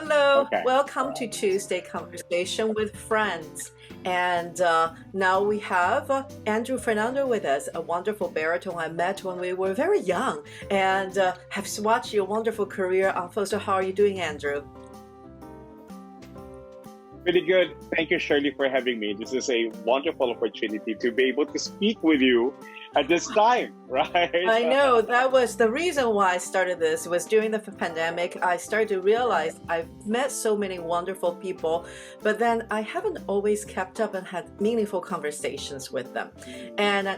Hello, Okay. welcome to Tuesday Conversation with Friends. And now we have Andrew Fernando with us, a wonderful baritone I met when we were very young and have watched your wonderful career unfold. So, how are you doing, Andrew? Pretty good. Thank you, Shirley, for having me. This is a wonderful opportunity to be able to speak with you at this time, right? I know that was the reason why I started this was during the pandemic. I started to realize I've met so many wonderful people, but then I haven't always kept up and had meaningful conversations with them. And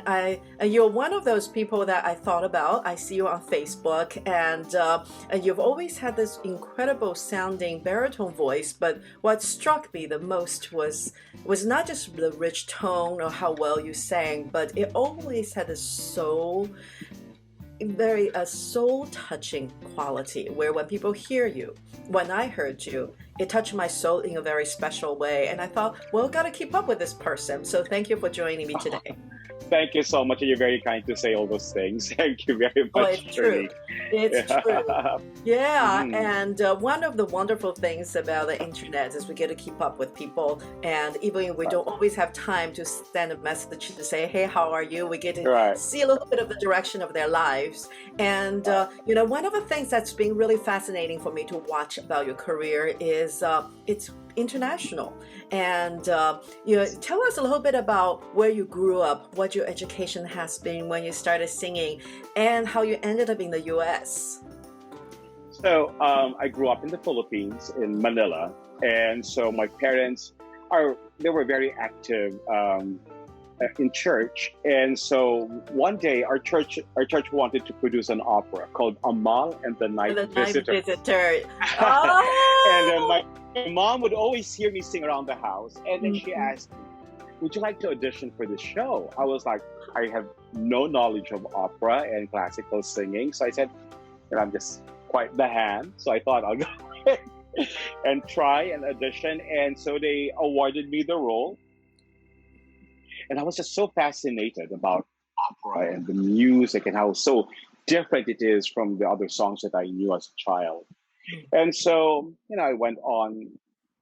you're one of those people that I thought about. I see you on Facebook, and you've always had this incredible sounding baritone voice. But what struck me the most was not just the rich tone or how well you sang, but it always had this very soul touching quality where when people hear you, when I heard you, it touched my soul in a very special way. And I thought, well, gotta keep up with this person. So thank you for joining me today. Thank you so much. And you're very kind to say all those things. Thank you very Oh, it's much, true. Shirley. It's true. Yeah, Mhm. and one of the wonderful things about the internet is we get to keep up with people, and even if we Right. don't always have time to send a message to say, "Hey, how are you?" We get to Right. see a little bit of the direction of their lives. And Right. one of the things that's been really fascinating for me to watch about your career is it's international. And tell us a little bit about where you grew up, what your education has been when you started singing, and how you ended up in the U.S. I grew up in the Philippines, in Manila, and so my parents they were very active in church, and so one day our church wanted to produce an opera called Amal and the Night The night Visitor. visitor. And then Oh! my mom would always hear me sing around the house, and then she Mhm. asked me, "Would you like to audition for the show?" I was like, "I have no knowledge of opera and classical singing," so I said, "And I'm just quite the hand," so I thought I'll go ahead and try and audition, and so they awarded me the role, and I was just so fascinated about opera and the music and how so different it is from the other songs that I knew as a child. And so, I went on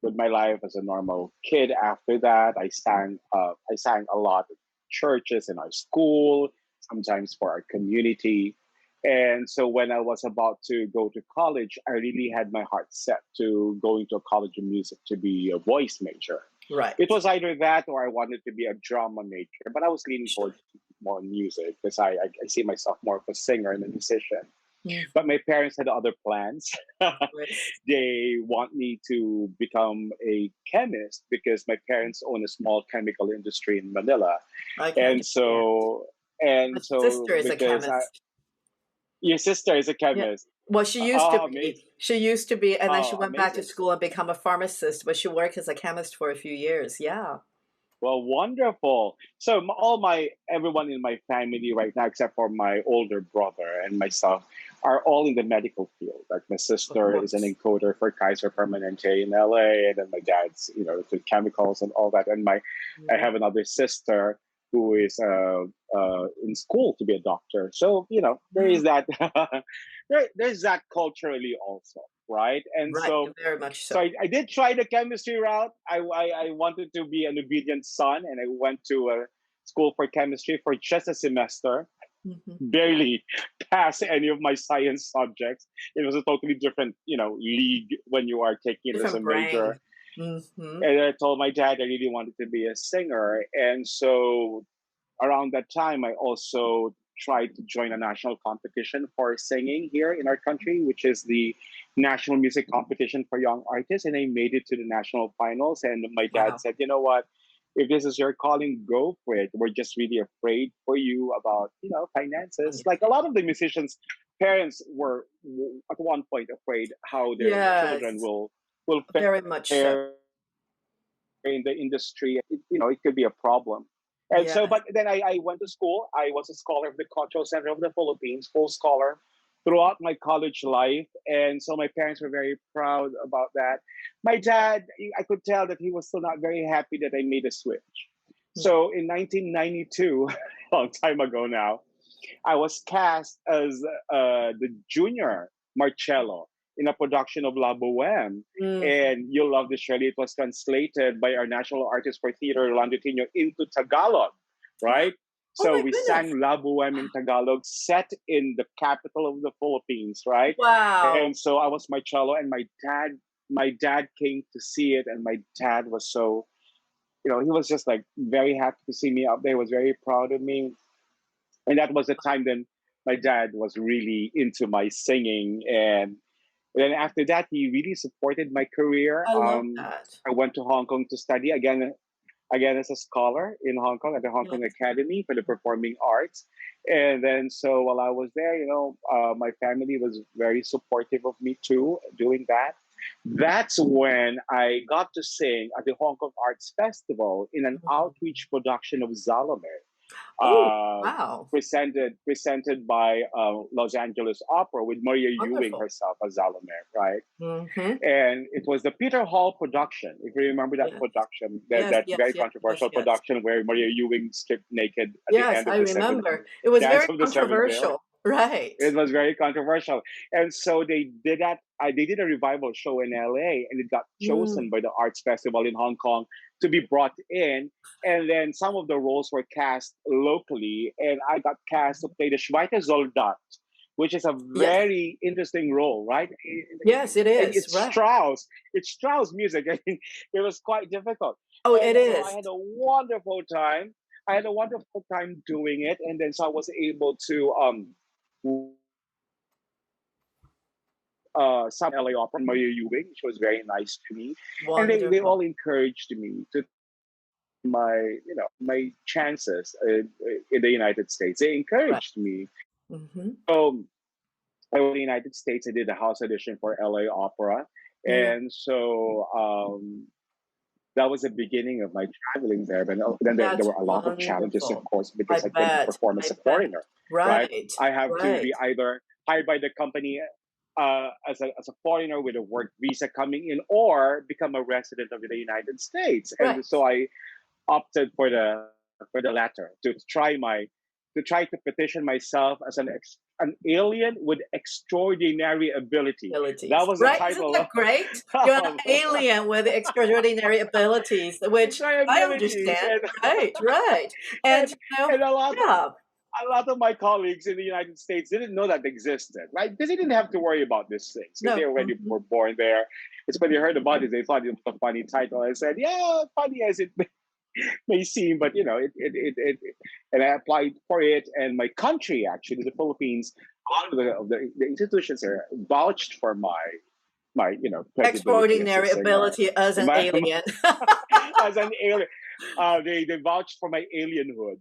with my life as a normal kid. After that, I sang a lot at churches in our school, sometimes for our community. And so, when I was about to go to college, I really had my heart set to going to a college of music to be a voice major. It Right. was either that or I wanted to be a drama major, but I was leaning Sure. towards more music because I see myself more of a singer and a musician. Mhm. But my parents had other plans. Yes. They want me to become a chemist because my parents own a small chemical industry in Manila. I can And understand. so, My and so sister is a because chemist. your sister is a Yeah. chemist. Well, she used to Oh, be. amazing. She used to be, and then she Oh, went back to amazing. school and become a pharmacist, but she worked as a chemist for a few years. Yeah. Well, wonderful. So everyone in my family right now, except for my older brother and myself, are all in the medical field. Like my Of sister is an course. encoder for Kaiser Permanente in LA, and then my dad's, the chemicals and all that. And I Mhm. have another sister who is in school to be a doctor. So there is that. There's that culturally also, right? And Right, so very much so so. I did try the chemistry route. I wanted to be an obedient son, and I went to a school for chemistry for just a semester. Mhm. Barely passed any of my science subjects. It was a totally different, league when you are taking it as a Different major. brain. Hmm. And I told my dad I really wanted to be a singer, and so around that time, I also tried to join a national competition for singing here in our country, which is the National Music Competition for Young Artists. And I made it to the national finals. And my dad Wow. said, "You know what? If this is your calling, go for it. We're just really afraid for you about, finances." Like a lot of the musicians' parents were at one point afraid how their children Yes, will very much so. fare in the industry. It could be a problem. And so, Yes. but then I went to school. I was a scholar of the Cultural Center of the Philippines, full scholar throughout my college life. And so my parents were very proud about that. My dad, I could tell that he was still not very happy that I made a switch. Mm. So in 1992, a long time ago now, I was cast as the junior Marcello in a production of La Boheme. Mm. And you'll love this, Shirley. It was translated by our national artist for theater, Rolando Tino, into Tagalog, right? Oh So my we goodness. sang La Boheme in Tagalog, set in the capital of the Philippines, right? Wow. And so I was my cello, and my dad came to see it, and my dad was so, he was just like very happy to see me up there. He was very proud of me, and that was the time then my dad was really into my singing. And then after that, he really supported my career. I love that. I went to Hong Kong to study again as a scholar in Hong Kong at the Hong Kong Yes. Academy for the Performing Arts. And then, so while I was there, my family was very supportive of me too, doing that. That's when I got to sing at the Hong Kong Arts Festival in an Mhm. outreach production of Zalome, Oh, uh, wow. presented by Los Angeles Opera with Maria Ewing Wonderful. herself as Zalome, right? Hmm. And it was the Peter Hall production. If you remember that Yes. production, Yes, that yes, very yes, yes, controversial yes. production where Maria Ewing stripped naked at the Yes, end I of the seventh remember. It was dance very of the seventh veil. controversial. Right. It was very controversial, and so they did that. They did a revival show in LA, and it got chosen Mm. by the Arts Festival in Hong Kong to be brought in. And then some of the roles were cast locally, and I got cast to play the Schweiter Soldat, which is a Yes. very interesting role, right? Yes, it And is. Right. It's Strauss music. I mean, it was quite difficult, Oh, it and so I is. had a wonderful time. I had a wonderful time doing it, and then so I was able to some LA Opera, Maria Ewing. She was very nice to me, and they Wonderful. all encouraged me to my chances in the United States. They Right. encouraged me. Hmm. So I went to the United States. I did a house audition for LA Opera, Mm. and so that was the beginning of my traveling there. But then there That's were a lot of challenges, of wonderful. course, I because I couldn't bet. perform as I a bet. foreigner, right? Right. I have to be Right. either hired by the company as a foreigner with a work visa coming in, or become a resident of the United States. Right. And so I opted for the latter, to try to petition myself as an alien with extraordinary ability. That Abilities. was the Right? Isn't title that great? You're an of alien with extraordinary abilities, which extraordinary I abilities. understand. and Right. Right. And and and yeah. a lot of my colleagues in the United States didn't know that existed, right? Because they didn't have to worry about these things because they No. already Hmm. were born there. It's when they heard about it, they thought it was a funny title. I said, yeah, funny as it may seem, but and I applied for it, and my country, actually, the Philippines, a lot of the institutions there vouched for my credibility as a Extraordinary singer. ability as an My, alien. as an alien, they vouched for my alienhood.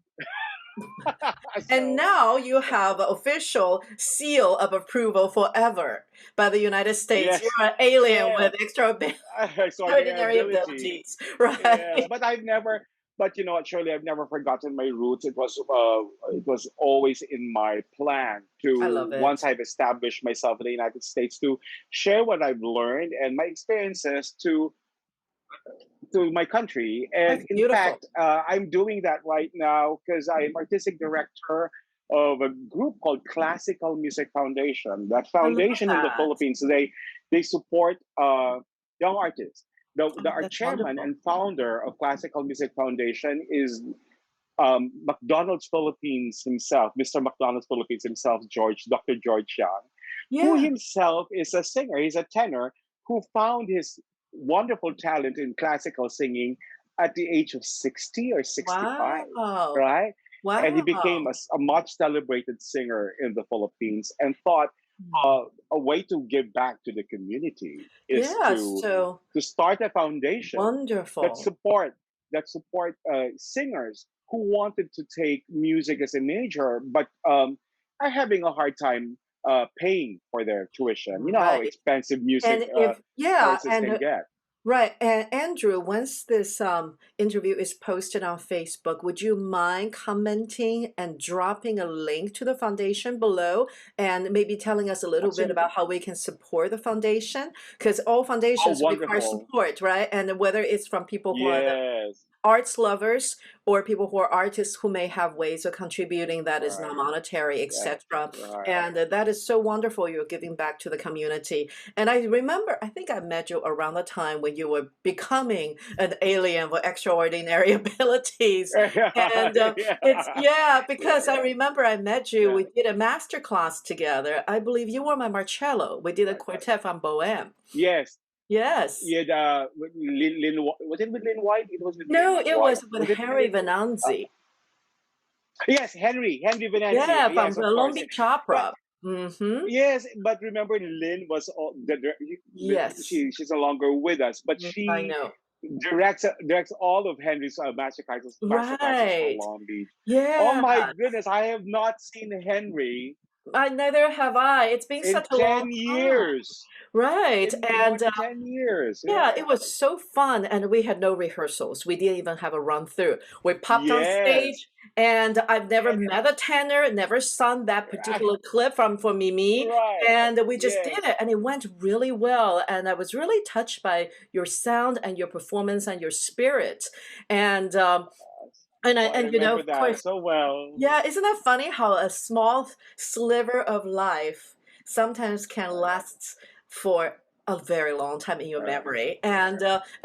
And So now you have an official seal of approval forever by the United States. You're yes, an alien yeah, with extraordinary extraordinary ability. abilities, Yes, right? but you know what, Shirley, I've never forgotten my roots. It was always in my plan I to, love once it. I've established myself in the United States, to share what I've learned and my experiences to my country. And That's in beautiful. fact, I'm doing that right now because I'm artistic director of a group called Classical Music Foundation. That I love foundation in the that. Philippines, they support young artists. Oh, Our that's chairman wonderful. and founder of Classical Music Foundation is McDonald's Philippines himself, Mr. McDonald's Philippines himself, Dr. George Young, who Yeah. himself is a singer. He's a tenor who found his wonderful talent in classical singing at the age of 60 or 65, Wow. right? And he became Wow. a much celebrated singer in the Philippines, and thought Hmm. a way to give back to the community is Yeah, to so to start a foundation that wonderful. support singers who wanted to take music as a major, but are having a hard time paying for their tuition. You know how Right. expensive music And if, yeah, courses can and get. right. And Andrew, once this interview is posted on Facebook, would you mind commenting and dropping a link to the foundation below and maybe telling us a little bit Absolutely. about how we can support the foundation? Because all Oh, foundations require wonderful. support, right? And whether it's from people who are the Yes. arts lovers or people who are artists who may have ways of contributing that is Right. non-monetary, Yeah. etc. Right. And that is so wonderful. You're giving back to the community. And I remember, I think I met you around the time when you were becoming an alien with extraordinary abilities. And Yeah. it's, yeah, because I Yeah. remember I met you, Yeah. we did a master class together. I believe you were my Marcello. We did a Right. quartet from Bohème. Yes. Yes. Yeah. With was it with Lynn White? It was with Lynn No, it White. was with Was it Harry Lynn? Uh, Venanzi. yes, Henry Venanzi. Yeah, from Yes, the of Long course. Beach But Opera. Mm-hmm. yes, but remember, Lynn was Yes, she's no longer with us, but yes, I she know. directs all of Henry's master classes for Right. Long Beach. Oh Yeah. my goodness, I have not seen Henry I neither have I. It's been in such a long 10 time. years. Right. In more And than 10 years. yeah, Yeah. it was so fun, and we had no rehearsals. We didn't even have a run through. We popped on Yes. stage, and I've never And met a tenor, never sung that particular clip from for Mimi, right. and we just did Yes. it, and it went really well. And I was really touched by your sound and your performance and your spirit, and Oh, I and you know, remember of that course, so well. yeah, isn't that funny how a small sliver of life sometimes can Right. last for a very long time in your Right. memory? And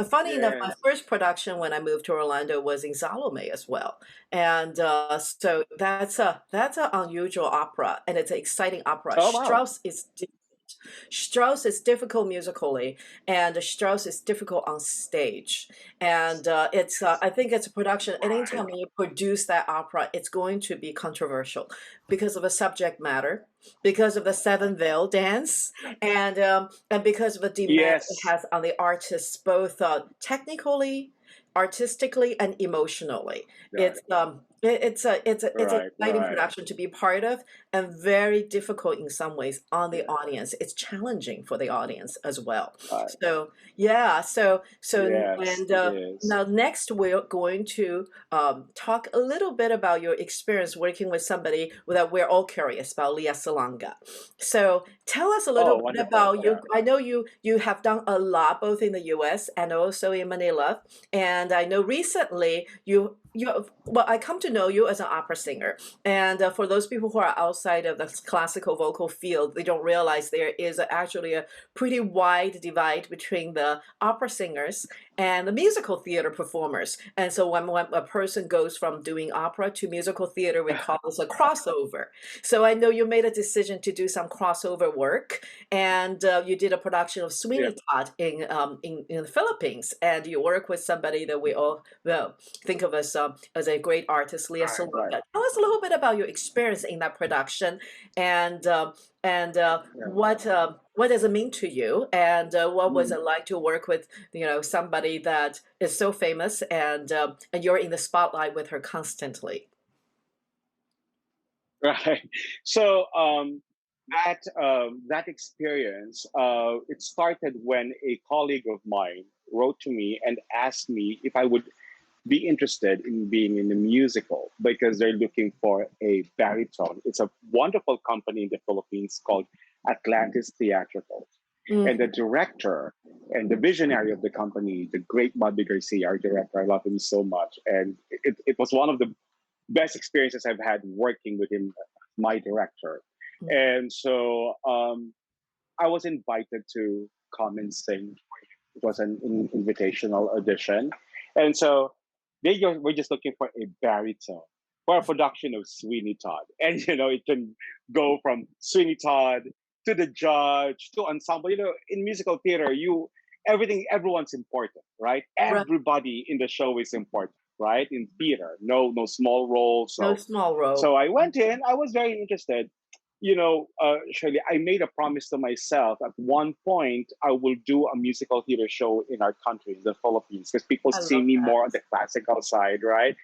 funny enough, my Yes. first production when I moved to Orlando was in Salome as well. And so that's an unusual opera, and it's an exciting opera. Oh wow. Strauss is difficult musically, and Strauss is difficult on stage. And it's I think it's a production. Right. Anytime you produce that opera, it's going to be controversial because of the subject matter, because of the seven veil dance, and because of the demand it Yes. has on the artists, both technically, artistically, and emotionally. Right. It's an Right. exciting Right. production to be part of, and very difficult in some ways on the Yeah. audience. It's challenging for the audience as well. Right. So yeah, Yes, and it is. now next we're going to talk a little bit about your experience working with somebody that we're all curious about, Leah Salonga. So tell us a little Oh, bit wonderful. about you. Yeah. I know you have done a lot both in the U.S. and also in Manila, and I know recently well, I come to know you as an opera singer. And for those people who are outside of the classical vocal field, they don't realize there is actually a pretty wide divide between the opera singers and the musical theater performers. And so when a person goes from doing opera to musical theater, we call this a crossover. So I know you made a decision to do some crossover work, and you did a production of Yeah. Sweeney Todd in the Philippines, and you work with somebody that we all well think of as a great artist, Leah Right. Right. Salonga. Tell us a little bit about your experience in that production, and Yeah. what does it mean to you, and what was Mm. it like to work with somebody that is so famous, and you're in the spotlight with her constantly. Right. So that experience it started when a colleague of mine wrote to me and asked me if I would be interested in being in the musical because they're looking for a baritone. It's a wonderful company in the Philippines called Atlantis Theatrical. And the Mhm. director and the visionary of the company, the great Bobby Garcia, our director, I love him so much. And it was one of the best experiences I've had working with him, my director. And so I was invited to come and sing. It was an invitational audition. And so were just looking for a baritone for a production of Sweeney Todd. And, it can go from Sweeney Todd to the judge to ensemble. In musical theater, everyone's important, right? Right. Everybody in the show is important, right? In theater, no small roles. No So, small role. so I went in, I was very interested. Shirley, I made a promise to myself at one point I will do a musical theater show in our country, the Philippines, because people I see love me that. more on the classical side, right?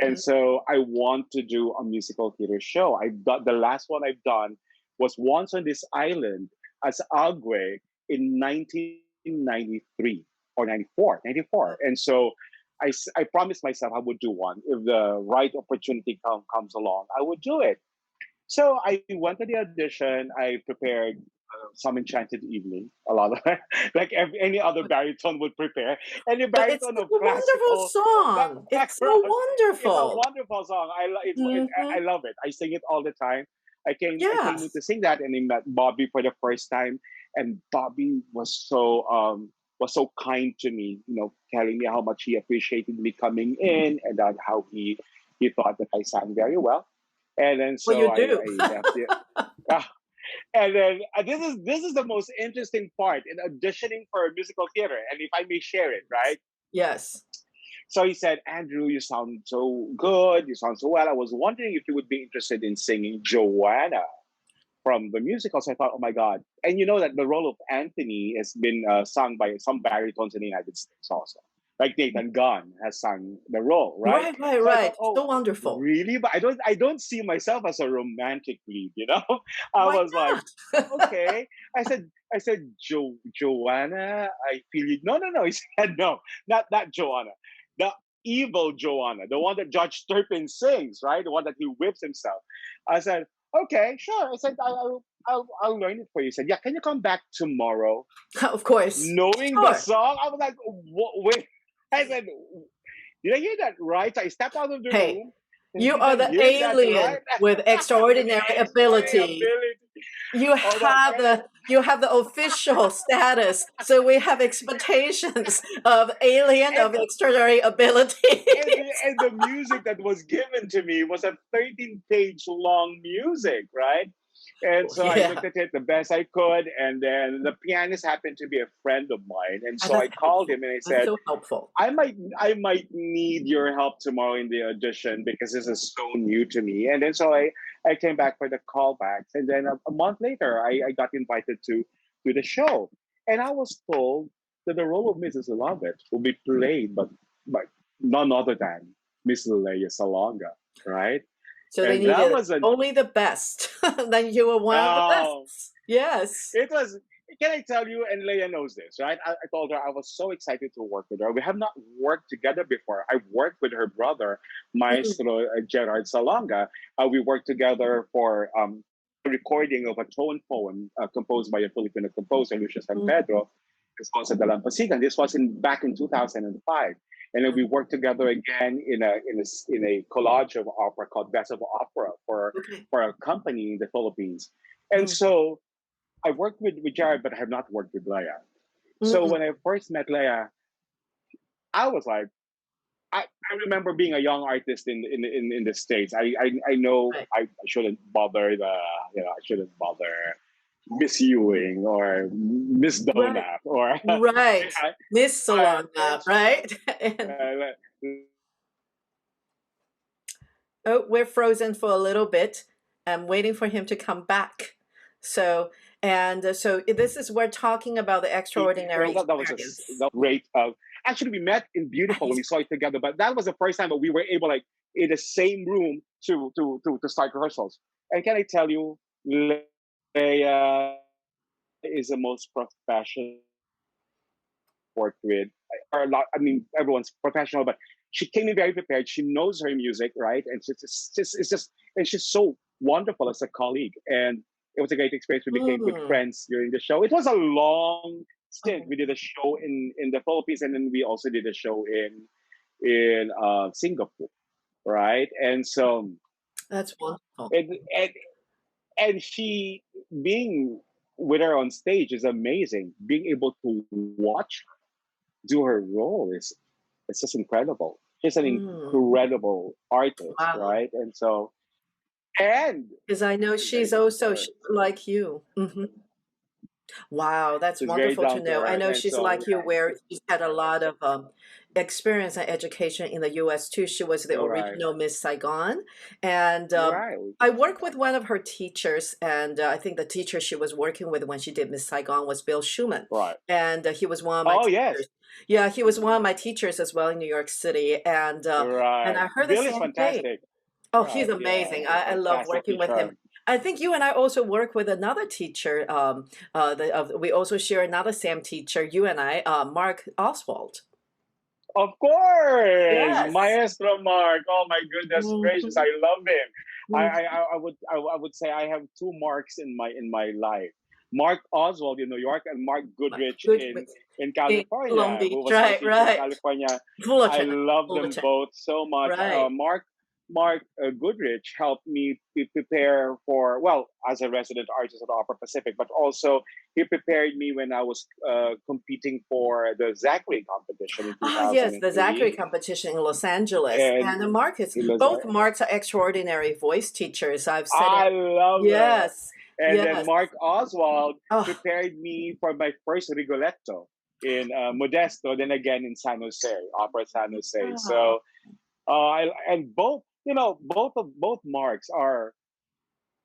And Hmm. so I want to do a musical theater show. The last one I've done was Once on This Island as Agwe in 1993 or 94. And so I promised myself I would do one. If the right opportunity comes along, I would do it. So I went to the audition. I prepared Some Enchanted Evening, a lot of like any other baritone would prepare. Any But it's baritone such of a wonderful classical song. It's so background. It's a wonderful. wonderful song. I Hmm. love it. I sing it all the time. I came in Yes. to sing that, and I met Bobby for the first time, and Bobby was so kind to me. You know, telling me how much he appreciated me coming in, and that how he thought that I sang very well. And then Well, so you do. I left it. And then this is the most interesting part in auditioning for musical theater, and if I may share it, right? Yes. So he said, Andrew, you sound so good, you sound so well. I was wondering if you would be interested in singing Joanna from the musical. So I thought, oh my God. And you know that the role of Anthony has been sung by some baritones in the United States also. Like Nathan Gunn has sung the role, right? Right, right, So I thought, right. oh, So wonderful. really? But I don't see myself as a romantic lead, you know? I Why was like, not? okay. I said, Joanna, I feel you. No, no, no. He said, no, not that Joanna. The evil Joanna, the one that Judge Turpin sings, right? The one that he whips himself. I said, okay, sure. I said, I'll learn it for you. He said, yeah, can you come back tomorrow? Of course. Knowing the Sure. song, I was like, wait. I said, did I hear that right? So I stepped out of the Hey, room. you Did are I the hear that alien right? with With the extraordinary extraordinary ability. ability. You Oh, that have and the official status, so we have expectations of alien and of extraordinary ability. and the music that was given to me was a 13-page long music, right? And so I looked Yeah, at it the best I could, and then the pianist happened to be a friend of mine, and and so that's I called helpful. him and I That's said, so helpful. I might need your help tomorrow in the audition because this is so new to me. And then so I came back for the callbacks, and then a month later I got invited to the show, and I was told that the role of Mrs. Lovett will be played by none other than Miss Leia Salonga, right? So they And that needed was an only the best. Then you were one of the oh, best. Yes. it was. Can I tell you? And Leia knows this, right? I told her I was so excited to work with her. We have not worked together before. I worked with her brother, Mhm. Maestro Gerard Salonga. We worked together for the recording of a tone poem composed by a Filipino composer, Lucio San Mhm. Pedro, Esposa de Lampasigan. This was back in 2005. And then we worked together again in a collage of opera called Best of Opera Okay. for a company in the Philippines. And Mm. so I worked with Jared, but I have not worked with Leia. So Mm-mm. when I first met Leia, I was like, I remember being a young artist in the States. I know Right. I shouldn't bother I shouldn't bother Miss Ewing or Miss Right. Donut or Right. Miss I, Solana, right? And oh, we're frozen for a little bit. I'm waiting for him to come back. So, so this is we're talking about the extraordinary that was experience. that great. Actually, we met in Beautiful when Nice. we saw it together, but that was the first time that we were able, like, in the same room to start rehearsals. And can I tell you, Leia is the most professional work with. Or a lot. I mean, everyone's professional, but she came in very prepared. She knows her music, right? And and she's so wonderful as a colleague. And it was a great experience. We became good Mm. friends during the show. It was a long stint. Oh, We did a show in the Philippines, and then we also did a show in Singapore, right? And so that's wonderful. and and and she being with her on stage is amazing. Being able to watch do her role is it's just incredible. She's an Mm. incredible artist, Wow. right? And so and Because I know very she's down to also earth. like you. Hmm. Wow, that's She's very wonderful to down to know. I earth, know and she's so like you, where she's had a lot of experience and education in the U.S. too. She was the you're right, original Miss Saigon, and you're right. We I can say worked with that. one of her teachers, and I think the teacher she was working with when she did Miss Saigon was Bill Schumann, Right. and he was one of my Oh yes, teachers. Yeah, he was one of my teachers as well in New York City, and right. I heard the Bill is same thing. fantastic. Oh, he's Right. Yeah, amazing. he's a I love fantastic working with him. teacher. I think you and I also work with another teacher. We also share another same teacher, you and I, Mark Oswald. Of course, Yes. Maestro Mark. Oh my goodness gracious, Mhm. I love him. Mhm. I would say I have two Marks in my life. Mark Oswald in New York and Mark My Goodrich good in in Long California, Beach. who was my Right, teacher in right. California. I Fullerton. love them Fullerton. both so much. Right. Mark Goodrich helped me prepare for, well, as a resident artist at Opera Pacific, but also he prepared me when I was competing for the Zachary competition in Ah, yes, the Zachary 2003. competition in Los Angeles. And And the Marcus, it was, both Marks are extraordinary voice teachers. I've said it. I love them. Yes, And then yes. Mark Oswald Oh, prepared me for my first Rigoletto in Modesto, then again in San Jose, Opera San Jose. wow. So, and both, both Marks are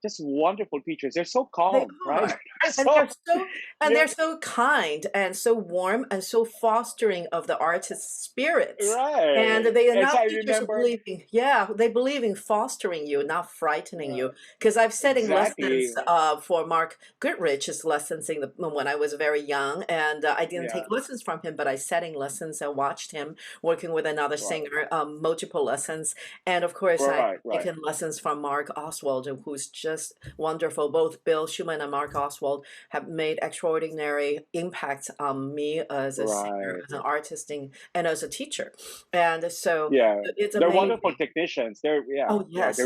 just wonderful teachers. They're so They calm, right? are. And So, yeah, they're so kind and so warm and so fostering of the artist's spirits. And right. they are And so now I teachers who remember believe in, yeah, they believe in fostering you, not frightening uh, you. Because I've setting lessons exactly, for Mark Goodrich's lessons when I was very young, and I didn't yeah, take lessons from him, but I setting lessons and watched him working with another right, singer, multiple lessons. And of course, I right, right, taken lessons from Mark Oswald, who's just wonderful. Both Bill Schumann and Mark Oswald have made extraordinary impacts on me as a singer, right. as an artist, and as a teacher. And so Yeah, it's they're wonderful amazing. technicians. They're Oh, yeah, yes.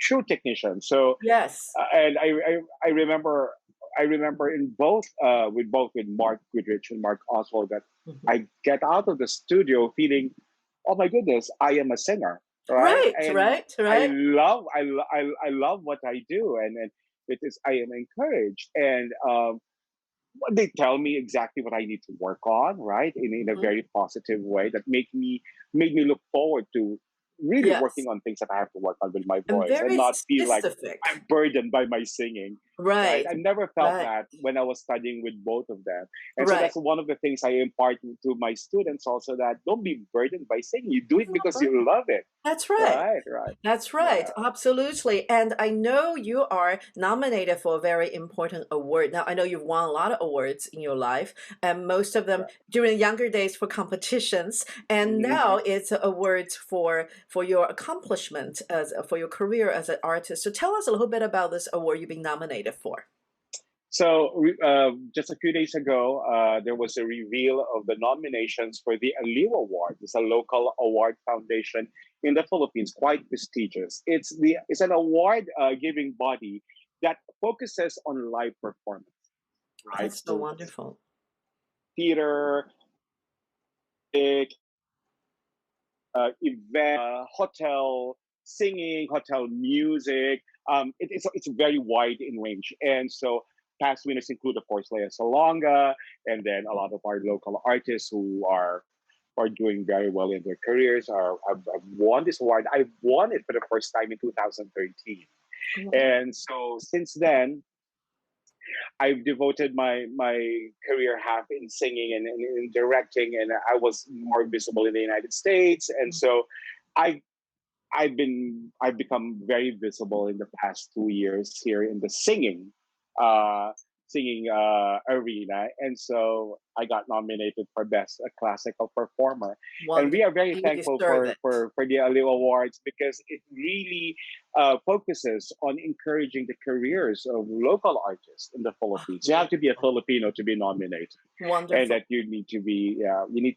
true technicians. So, Yes. and I remember in both with Mark Goodrich and Mark Oswald that Mhm. I get out of the studio feeling, oh my goodness, I am a singer, right? Right, And right, right. I love what I do, and it is I am encouraged, and they tell me exactly what I need to work on, right? In a Mhm. very positive way that made me look forward to really working Yes. on things that I have to work on with my And voice and very not feel like specific. I'm burdened by my singing, right? Right, I never felt right, that when I was studying with both of them. And so right. that's one of the things I impart to my students also, that don't be burdened by singing. You do it because you love it. That's right. Right, right. That's right, Yeah. absolutely. And I know you are nominated for a very important award. Now, I know you've won a lot of awards in your life, and most of them Yeah. during younger days for competitions. And now Mhm. it's awards for your accomplishment as for your career as an artist. So tell us a little bit about this award you've been nominated for. So, just a few days ago, there was a reveal of the nominations for the Aliw Award. It's a local award foundation in the Philippines, quite prestigious. It's an award giving body that focuses on live performance, right? That's so So, wonderful. theater, event, hotel singing, hotel music. It's very wide in range, and so past winners include, of course, Lea Salonga, and then a lot of our local artists who are doing very well in their careers. Have won this award. I won it for the first time in 2013, Wow. and so since then, I've devoted my career half in singing and in directing, and I was more visible in the United States, and so I I've become very visible in the past 2 years here in the uh, singing arena, and so I got nominated for best classical performer, and we Wonderful. are very You thankful deserve it. for the Aliw Awards because it really focuses on encouraging the careers of local artists in the Oh, Philippines. You have to be a wonderful. Filipino to be nominated, and Wonderful. that you need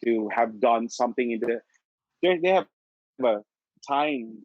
to have done something in the they have a time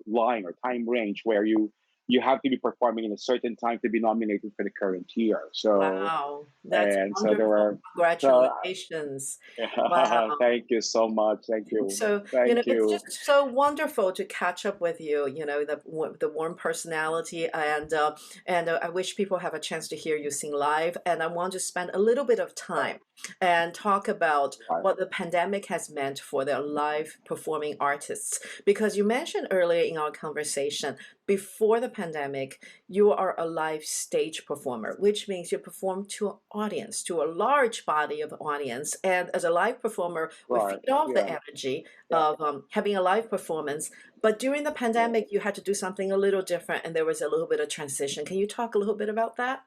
line or time range where you have to be performing in a certain time to be nominated for the current year. So Wow, that's and so there wonderful. were so Congratulations. Wow. thank you so much. So, Thank it's you. just so wonderful to catch up with you, the warm personality and I wish people have a chance to hear you sing live and I want to spend a little bit of Right, time and talk about right, what the pandemic has meant for the live performing artists because you mentioned earlier in our conversation before the pandemic you are a live stage performer, which means you perform to an audience, to a large body of audience. And as a live performer, we right. feed off the Yeah, energy yeah, of having a live performance. But during the yeah. pandemic, you had to do something a little different, and there was a little bit of transition. Can you talk a little bit about that?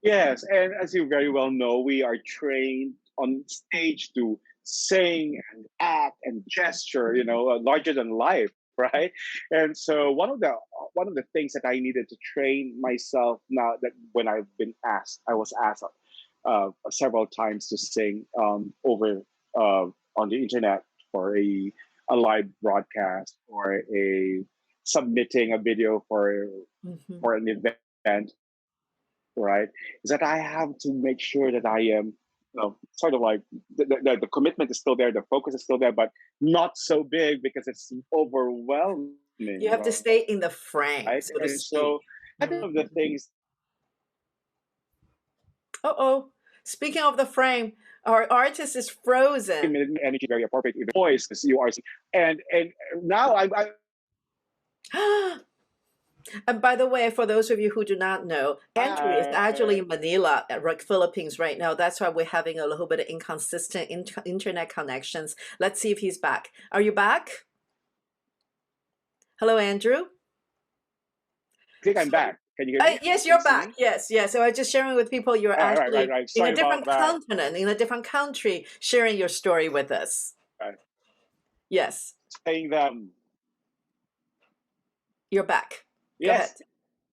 Yes, and as you very well know, we are trained on stage to sing and act and gesture, larger than life. right? And so one of the things that I needed to train myself now that when I was asked several times to sing over on the internet for a live broadcast or a submitting a video Mhm. for an event, right? Is that I have to make sure that I am, sort of like the commitment is still there, the focus is still there, but not so big because it's overwhelming, You have to stay in the frame, right? so to And speak. so I think Mhm. of the things Uh-oh. Speaking of the frame, our artist is frozen. energy very appropriate in the voice because you are, and now I And by the way, for those of you who do not know, Andrew is actually I in Manila, at Philippines right now. That's why we're having a little bit of inconsistent internet connections. Let's see if he's back. Are you back? Hello, Andrew. think I'm So, back. Can you hear me? yes, Can you you're see back. me? Yes, yes. So I was just sharing with people you're actually Right. in a Sorry about different that. continent, in a different country, sharing your story with us. Right. Yes, Saying that, you're back. Go ahead. yes.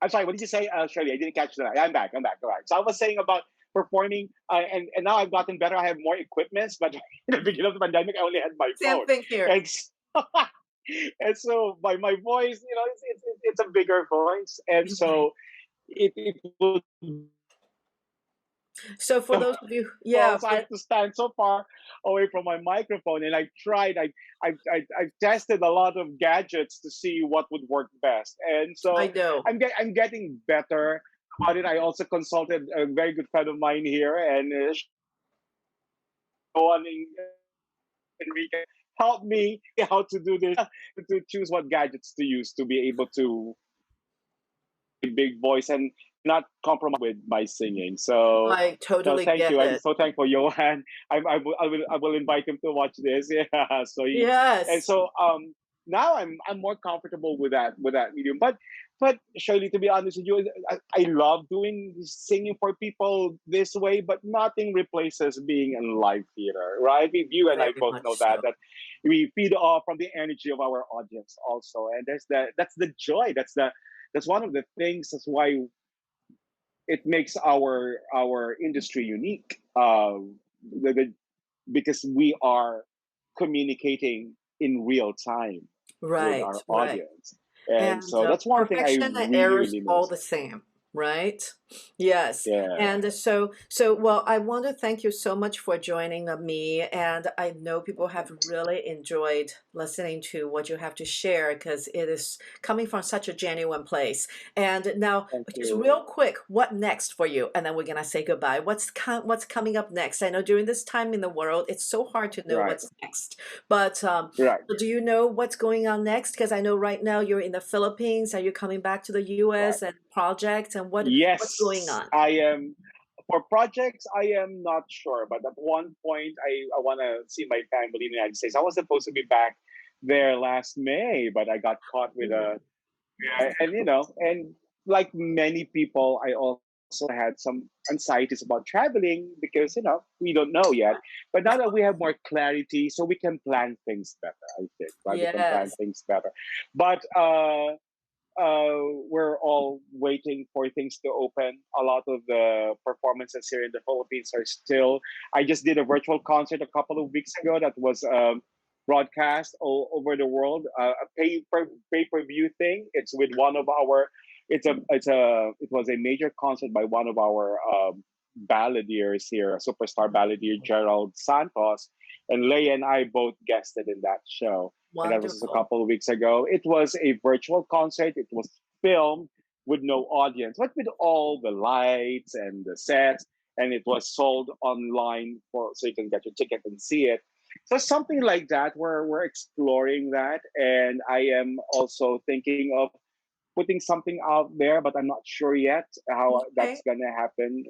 I'm sorry. What did you say, Shirley? I didn't catch that. I'm back. I'm back. All right. So I was saying about performing, and now I've gotten better. I have more equipments, but in the beginning of the pandemic, I only had my Same phone, thing here. and so, and so my voice, it's a bigger voice, and Mhm. so it will So for those of you, yeah, phone, so I have to stand so far away from my microphone. And I tried, I tested a lot of gadgets to see what would work best. And I so know. I'm getting better about it. I also consulted a very good friend of mine here, and Joan Enrique helped me how to do this, to choose what gadgets to use to be able to big voice and not compromise with my singing. So, I no, totally thank get you. I'm it. so thankful, Johan. I will invite him to watch this. Yeah. So and Yes. so now I'm more comfortable with that medium. But Shirley, to be honest with you, I love doing singing for people this way, but nothing replaces being in live theater, right? You and I Very both know much so. that we feed off from the energy of our audience also, and that's the joy. That's one of the things. That's why it makes our industry unique. Because we are communicating in real time with Right, our right. audience, and And so that's one thing I perfection and really errors really all miss. the same, right? Yes. Yeah, And so well, I want to thank you so much for joining me. And I know people have really enjoyed listening to what you have to share because it is coming from such a genuine place. And now, thank just you. real quick, what next for you? And then we're gonna say goodbye. What's coming up next? I know during this time in the world, it's so hard to know Right, what's next. But right. do you know what's going on next? Because I know right now you're in the Philippines. Are you coming back to the Right. US and projects and what's going Yes, on? I am. For projects, I am not sure, but at one point, I want to see my family in the United States. I was supposed to be back there last May, but I got caught with Mm, a, yeah, and and like many people, I also had some anxieties about traveling because we don't know yet. But now of that we course. have more clarity, so we can plan things better. I think, right? We can plan Yes. things better. But we're all waiting for things to open. A lot of the performances here in the Philippines are still. I just did a virtual concert a couple of weeks ago that was broadcast all over the world. A pay per view thing. It's with one of our. It was a major concert by one of our balladeers here, a superstar balladeer Gerald Santos, and Leigh and I both guested in that show, and that was just a Wonderful. couple of weeks ago. It was a virtual concert. It was filmed with no audience, but with all the lights and the sets, and it was sold online for so you can get your ticket and see it. So something like that, we're exploring that, and I am also thinking of putting something out there, but I'm not sure yet how Okay. that's gonna happen.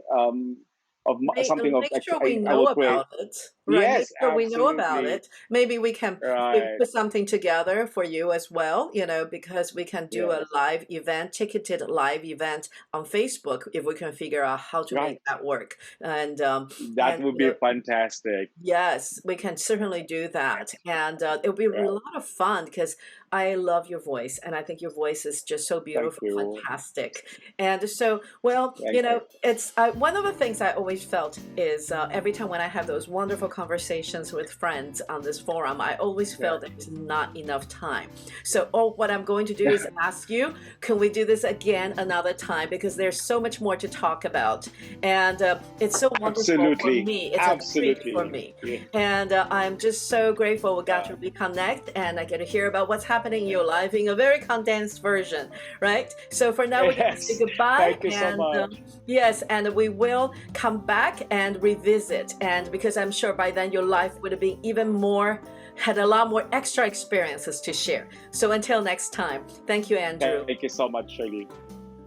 Something of Make sure we I know will create. about it. Right, make Yes, sure we know about absolutely. it. Maybe we can Right. put something together for you as well, you know, because we can do a Yes. live event, ticketed live event on Facebook if we can figure out how to make Right. that work. That And would you be know, fantastic. yes, we can certainly do that. And it'll be a Right. lot of fun because I love your voice and I think your voice is just so Thank beautiful, you. fantastic. And so, well, you Thank you. know, it's one of the things I always felt is every time when I have those wonderful conversations with friends on this forum, I always felt Right. there's not enough time. So, what I'm going to do is ask you, can we do this again another time? Because there's so much more to talk about. And it's so wonderful for Absolutely. me. It's a treat for Absolutely. me. Yeah. And I'm just so grateful we got to reconnect and I get to hear about what's happening in your life in a very condensed version, right? So for now, we're going to say Yes. goodbye. Thank you so And much. yes, and we will come back and revisit. And because I'm sure by then your life would have been even more, had a lot more extra experiences to share. So until next time, thank you, Andrew. Thank you so much, Shirley.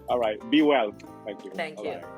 All right. Be well. Thank you. Thank Bye you. bye.